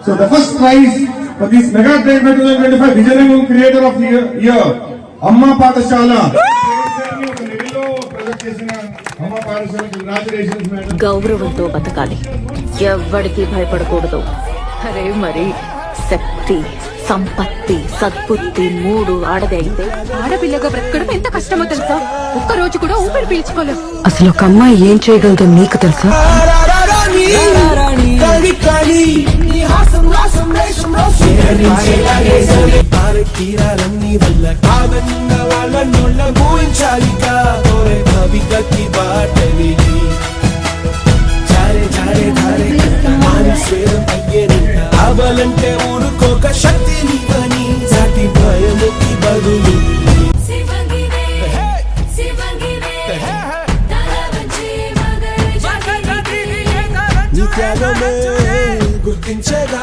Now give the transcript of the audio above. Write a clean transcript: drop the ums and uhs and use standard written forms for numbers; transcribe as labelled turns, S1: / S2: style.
S1: So the first prize for this Mega Trade Fair 2025 Visionary Creator of the Year, Amma Pathashala.
S2: గౌరవంతో బతకాలి, ఎవ్వడికి భయపడకూడదు. అరే మరి శక్తి, సంపత్తి, సద్బుద్ధి మూడు ఆడదే అయితే
S3: ఆడపిల్లగా బ్రతకడం ఎంత కష్టమో తెలుసా? ఒక్క రోజు కూడా ఊపిరి పీల్చుకోలేం.
S4: అసలు ఒక అమ్మాయి ఏం చేయగలదో నీకు తెలుసా?
S5: అవలంటే ఊరుకోక శక్తిని పని జాతి భయముకి బదులు నీ త్యాగమే గుర్తించగా